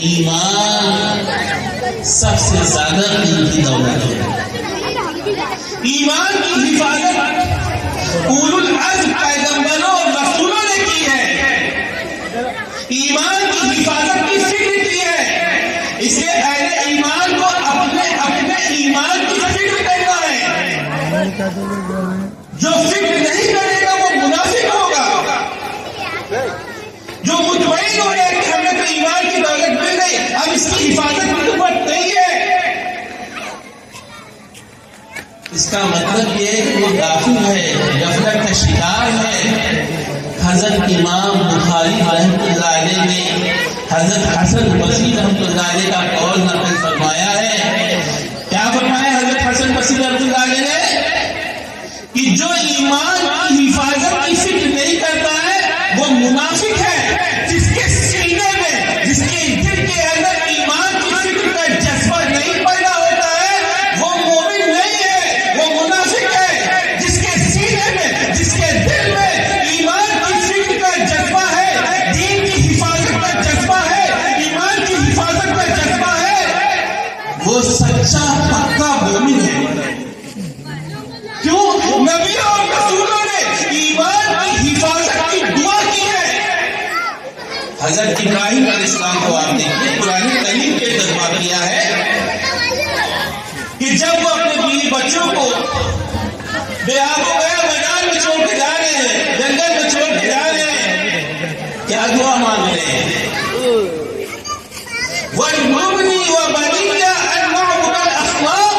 ایمان سب سے زیادہ قیمتی دولت ہے. ایمان کی حفاظت اولو العزم پیغمبروں اور رسولوں نے کی ہے. ایمان کی حفاظت کی فکر کی ہے. اس لیے اہل ایمان کو اپنے ایمان کی فکر کرنا ہے. جو فکر نہیں کرے گا وہ منافق ہوگا. جو مطمئن ہو گیا کہ ہمیں تو ایمان کی دولت مل گئی، اب اس کی حفاظت کی ضرورت نہیں ہے، اس کا مطلب یہ ہے کہ وہ غافل ہے، غفلت کا شکار ہے. حضرت امام بخاری رحمۃ اللہ علیہ نے حضرت حسن بصری رحمۃ اللہ علیہ کا قول نقل فرمایا ہے. کیا فرمایا حضرت حسن بصری رحمۃ اللہ علیہ نے کہ جو ایمان کی حفاظت کی فکر نہیں کرتا ہے وہ منافق ہے. جس کے سینے میں، جس کے دل کے اندر ایمان کی فکر کا جذبہ نہیں پیدا ہوتا ہے وہ مومن نہیں ہے، وہ منافق ہے. جس کے سینے میں، جس کے دل میں ایمان کی فکر کا جذبہ ہے، دین کی حفاظت کا جذبہ ہے، ایمان کی حفاظت کا جذبہ ہے، وہ سچا پکا مومن ہے. کیوں؟ نبی اور رسولوں نے ایمان کی حفاظت کی دعا کی ہے. حضرت ابراہیم علیہ السلام کو آپ دیکھیں، قرآن کریم کے ترجمہ کیا ہے کہ جب وہ اپنے بیوی بچوں کو بے آب ہو گیا، میدان میں چھوڑ کے جا رہے ہیں، جنگل میں چھوڑ کے جا رہے ہیں، کیا دعا مانگ رہے ہیں؟ وَاجْنُبْنِي وَبَنِيَّ أَن نَعْبُدَ الْأَصْنَامَ،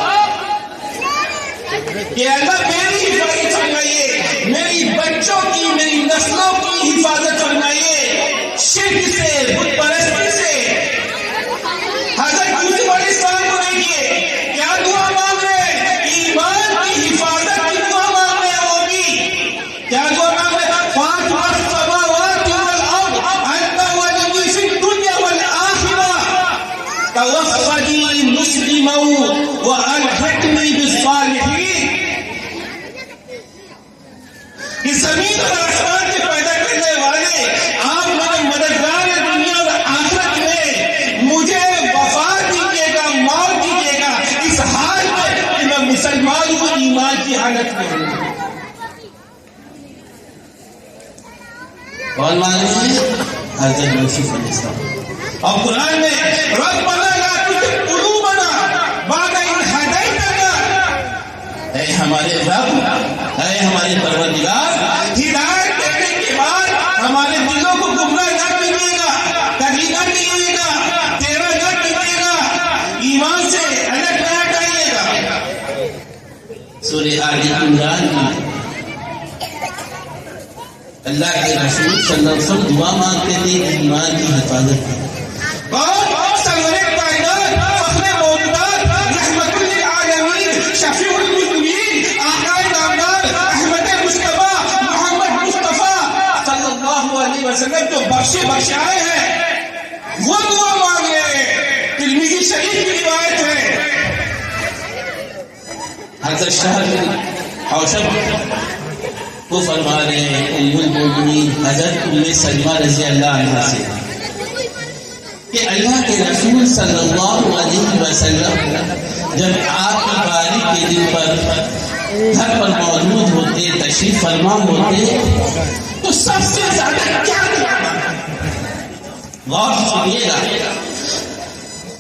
کہ اللہ میری حفاظت فرمائیے، میری بچوں کی، میری نسلوں کی حفاظت فرمائیے شرک سے، بت پرستی سے. حضرت یوسف علیہ السلام کو دیکھیے کیا دعا مانگ رہے ہیں؟ ایمان کی حفاظت کی دعا مانگ رہے ہیں. وہ بھی کیا دعا مانگ رہے ہیں؟ فاطر السماوات والارض انت ولي في الدنيا والآخرة توفني مسلما والحقني بالصالحين. کہ زمین اور آسمان کے پیدا کرنے والے آپ میرے مددگار ہیں دنیا اور آخرت میں، مجھے وفات دیجیے گا، موت دیجیے گا اس حال میں کہ میں مسلمان ہوں، ایمان کی حالت میں ہوں. کون مان رہے ہیں؟ حضرت یوسف علیہ السلام. اور قرآن میں ربنا لا تزغ قلوبنا بعد إذ هديتنا، اے ہمارے رب، اے ہمارے پروردگار، ہدایت دینے کے بعد ہمارے دلوں کو گمراہ نہ کیجیے گا، تغییر نہ کیجیے گا، تیرا نہ کیجیے گا، ایمان سے الگ نہ ہٹائیے گا. سورہ آل عمران کی اللہ کے رسول صلی اللہ علیہ وسلم دعا مانگتے تھے کہ ایمان کی حفاظت کی. تو بخشائے ہیں وہ دعا مانگ رہے ہیں. ترمذی شریف کی روایت ہے، حضرت شہر حوشب وہ فرما رہے ہیں ام المؤمنین حضرت ام سلمہ رضی اللہ عنہا سے کہ اللہ کے رسول صلی اللہ علیہ وسلم جب آپ کی باری کے دن پر گھر پر موجود ہوتے، تشریف فرما ہوتے، تو سب سے زیادہ کیا دعا؟ غور سنیے گا،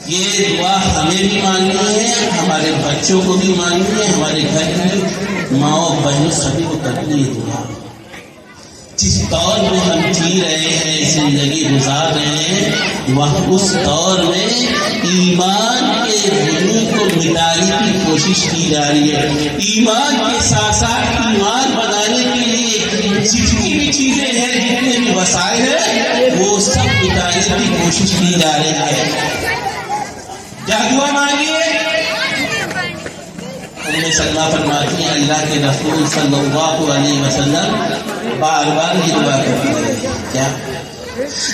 یہ دعا ہمیں بھی ماننی ہے، ہمارے بچوں کو بھی ماننی ہے، ہمارے گھر کی ماؤں بہنوں سبھی کو کرنی ہے دعا. جس دور میں ہم جی رہے ہیں، زندگی گزار رہے ہیں، وہاں اس دور میں ایمان کے غلو کو مٹانے کی کوشش کی جا رہی ہے. ایمان کے ساتھ ساتھ ایمان بنانے کے لیے جتنی بھی چیزیں ہیں، جتنے بھی وسائل ہیں، وہ سب مٹانے کی کوشش کی جا رہی ہے. کیا دعا مانگیے؟ ام سلمہ فرماتی ہیں اللہ کے رسول صلی اللہ علیہ وسلم بار بار یہ دعا کرتے ہیں. کیا؟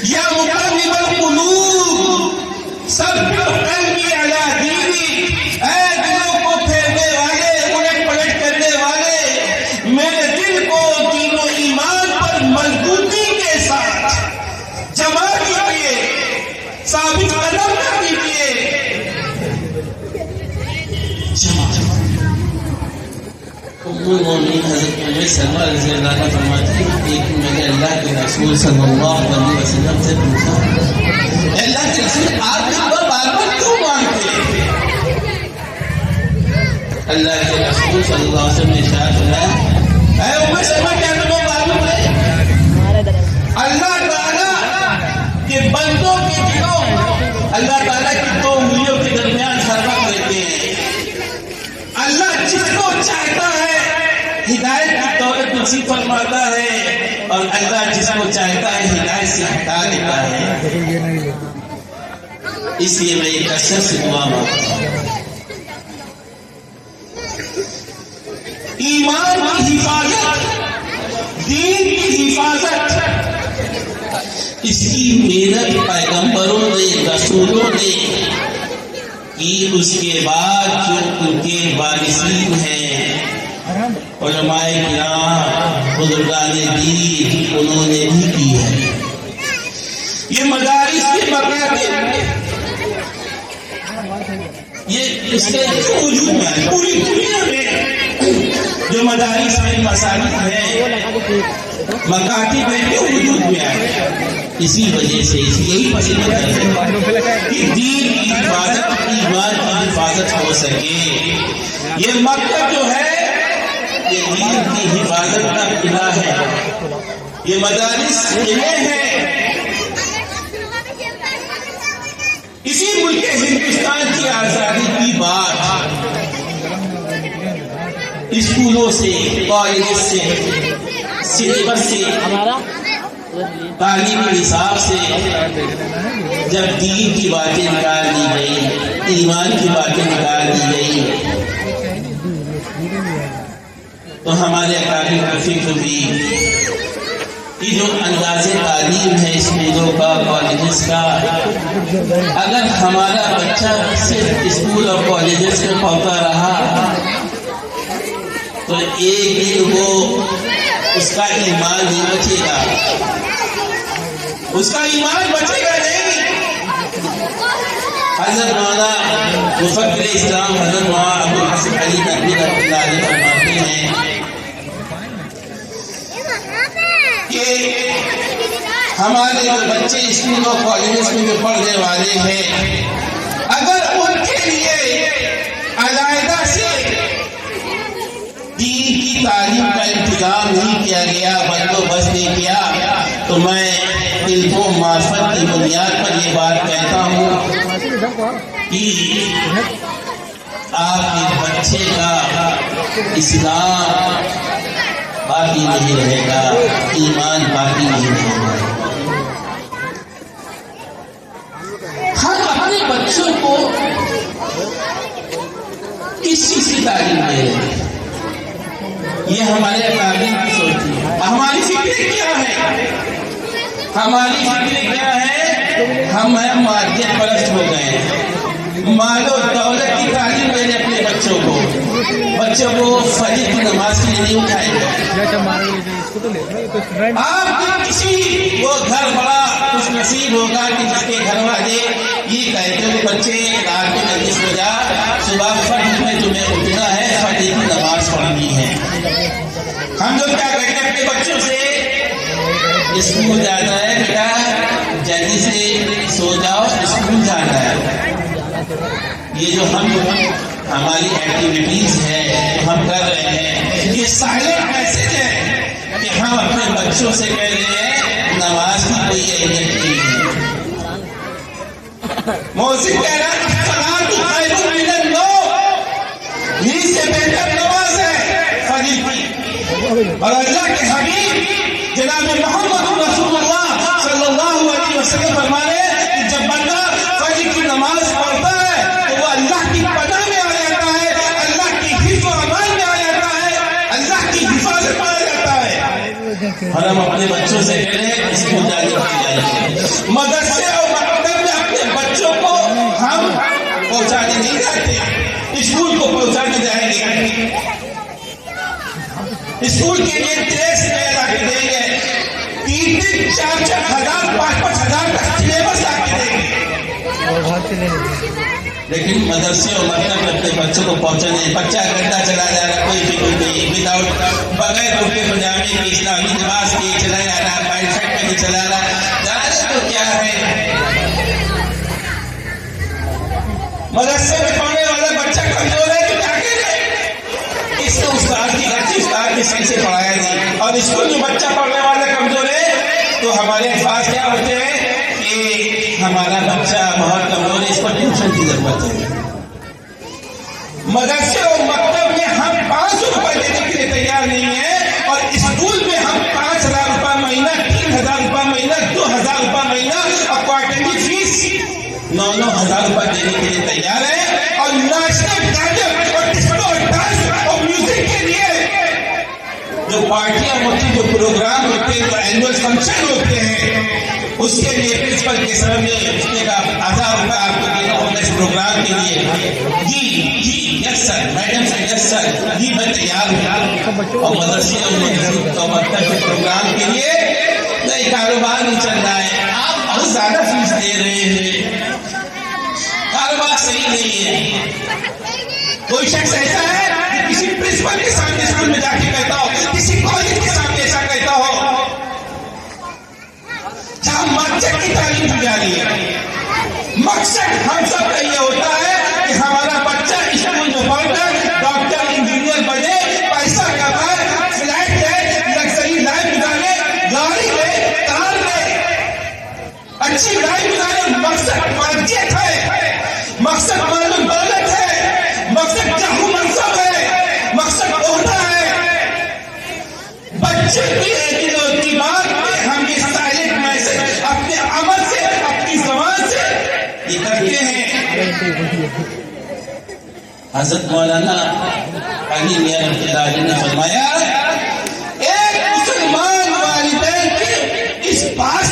یا مقلب القلوب ثبت قلبی علی دینک، اے دلوں کو پھیرنے والے، الٹ پلٹ کرنے والے، میرے دل کو دین و ایمان پر مضبوطی کے ساتھ جمع کیجیے، ثابت کرنا المومنین حضرت ام سلمہ رضی اللہ عنہا فرماتی ہے کہ میں نے اللہ کے رسول صلی اللہ علیہ وسلم سے پوچھا اللہ کے رسول آپ بار بار کیوں مانگتے ہیں؟ اللہ کے رسول صلی اللہ علیہ وسلم نے ارشاد فرمایا اے ام سلمہ کیا تمہیں معلوم ہے اللہ تعالیٰ کے بندوں کے دلوں اللہ تعالیٰ کی دو انگلیوں کے درمیان فرق رہتے ہیں اللہ جس کو چاہتا ہے ہدایت کی دولت نصیب فرماتا ہے اور اللہ جس کو چاہتا ہے ہدایت سے ہٹا دیتا ہے اس لیے میں ایک کثرت سے دعا مانگتا ہوں ایمان کی حفاظت دین کی حفاظت اس کی محنت پیغمبروں نے رسولوں نے کی اس کے بعد جو ان کے وارثین ہیں علماء کرام بزرگان دین انہوں نے بھی کی ہے یہ مدارس کے مکاتب یہ اس کے وجود میں ہے پوری دنیا میں جو مدارس میں مساجد ہیں مکاتب میں کیوں وجود میں آئے اسی وجہ سے یہی پس منظر ہے کہ دین کی حفاظت ایمان کی حفاظت ہو سکے یہ مکہ جو ہے یہ دین کی حفاظت کا قلعہ ہے یہ مدارس قلعے ہیں اسی ملک ہندوستان کی آزادی کی بات اسکولوں سے کالج سے سلیبس سے تعلیمی نصاب سے جب دین کی باتیں نکال دی گئی ایمان کی باتیں نکال دی گئی تو ہمارے اکابر کو فکر ہوئی کہ جو انداز تعلیم ہے اسکولوں کا کالجز کا اگر ہمارا بچہ صرف اسکول اور کالجز میں پڑھتا رہا تو ایک دن وہ اس کا ایمان نہیں بچے گا اس کا ایمان بچے گا نہیں حضرت مولانا مفکر اسلام حضرت مولانا ابو الحسن علی ندوی رحمۃ اللہ علیہ فرماتے ہیں کہ ہمارے جو بچے اسکولوں کالجز میں جو پڑھنے والے ہیں اگر ان کے لیے علیحدہ سے دین کی تعلیم کا انتظام نہیں کیا گیا بندوبست نہیں کیا تو میں علم و معرفت کی بنیاد پر یہ بات کہتا ہوں کہ آپ کے بچے کا اسلام باقی نہیں رہے گا ایمان باقی نہیں رہے گا ہم اپنے بچوں کو کس چیز کی تعلیم دے رہے ہیں یہ ہمارے اکابر کی سوچ ہے ہماری فکر کیا ہے ہماری فکر کیا ہے ہم مادیت پرست ہو گئے مال و دولت کی تعلیم دے رہے اپنے بچوں کو فجر کی نماز کے لیے نہیں اٹھائے گئے آپ کسی وہ گھر بڑا خوش نصیب ہوگا کہ جس کے گھر والے یہ کہتے ہیں بچے رات کو جلدی سو جا صبح فجر میں تمہیں اٹھنا ہے فجر کی نماز پڑھنی ہے ہم لوگ کیا کہتے ہیں اپنے بچوں سے اسکول جانا ہے بیٹا جلدی سے سو جاؤ اسکول جانا ہے یہ جو ہماری ایکٹیویٹیز ہے ہم کر رہے ہیں یہ سائلنٹ میسج ہے کہ ہم اپنے بچوں سے کہہ رہے ہیں نماز کی کوئی اہمیت نہیں ہے موسیقی کہہ رہا ہے نیند سے بہتر نماز ہے فجر کی اور اللہ کے حبیب جناب محمد رسول اللہ صلی اللہ علیہ وسلم فرمانے کہ جب بندہ فجر کی نماز پڑھتا ہے تو وہ اللہ کی پناہ میں آ جاتا ہے اللہ کی حفظ و امان میں آ جاتا ہے اللہ کی حفاظت میں آ جاتا ہے اور ہم اپنے بچوں سے کہہ رہے ہیں اسکول جانے کی جائے مدرسے اور مکتب میں اپنے بچوں کو ہم پہنچانے نہیں جاتے اسکول کو پہنچانے جائیں گے اسکول کے لیے ڈریس میں لا کے دیں گے 3-4 ہزار 5-5 ہزار کا سلیبس لا کے دیں گے لیکن مدرسے اور مکتب اپنے بچوں کو پہنچانے، بچہ گھنٹہ چلا جا رہا، کوئی فکر نہیں، وداؤٹ بغیر کرتے پجامے کی اسلامی لباس کے چلا جا رہا، پینٹ شرٹ میں نہیں چلا رہا، جانے تو کیا ہے؟ مدرسے میں پڑھنے والا بچہ کمزور ہے تو کیا کرے؟ اس کو استاد کی غلطی، استاد نے صحیح سے پڑھایا نہیں، اور اسکول میں بچہ پڑھنے والا کمزور ہے تو ہمارے الفاظ کیا ہوتے ہیں کہ ہمارا بچہ بہت کمزور ہے، اس پر ٹیوشن کی ضرورت ہے۔ مدرسے اور مکتب میں ہم 500 روپے دینے کے لیے تیار نہیں ہیں، اور اسکول میں ہم 5,000 روپے مہینہ، 3,000 روپے مہینہ، 2,000 روپے مہینہ اور کوارٹرلی فیس 9,000 روپے دینے کے لیے تیار ہے، اور نیشنل گانے اور ڈسکو اور ڈانس اور میوزک کے لیے جو پارٹیاں ہوتی، جو پروگرام ہوتے ہیں، جو اینوئل فنکشن ہوتے ہیں، اس کے لیے پرنسپل کے سامنے اس کا 1,000 روپے آپ کو دینا ہوگا اس پروگرام کے لیے۔ جی یس سر، میڈم سر یس سر، جی میں تیار ہوں۔ اور مدرسے اور مکتب کے پروگرام کے لیے نہیں، کاروبار نہیں چل رہا ہے، آپ بہت زیادہ فیس دے رہے ہیں، کاروبار صحیح نہیں ہے۔ کوئی شخص ایسا ہے کہ کسی پرنسپل کے سامنے اسکول میں جا کے کہتا ہو، کسی کالج کے سامنے ایسا کہتا ہو جہاں مسجد کی تعلیم دی جا رہی ہے، مقصد ہم سب کا یہ ہوتا ہے کہ ہمارا بچہ اسکول میں پڑھ کر ڈاکٹر انجینئر بنے، پیسہ کمائے، فلیٹ لے، لگژری لائف گزارے، گاڑی لے، کار لے، اچھی لائف گزارے۔ مقصد مسجد ہے، مقصد مال و دولت ہے، مقصد جاہ و منصب ہے، مقصد عہدہ ہے۔ بچے کی ایک کی بات ہم یہ سائلنٹ میسج اپنے عمل سے، اپنی زبان سے یہ کرتے ہیں۔ حضرت مولانا علی میاں رحمۃ اللہ علیہ نے فرمایا، ایک مسلمان والدین کی اس بات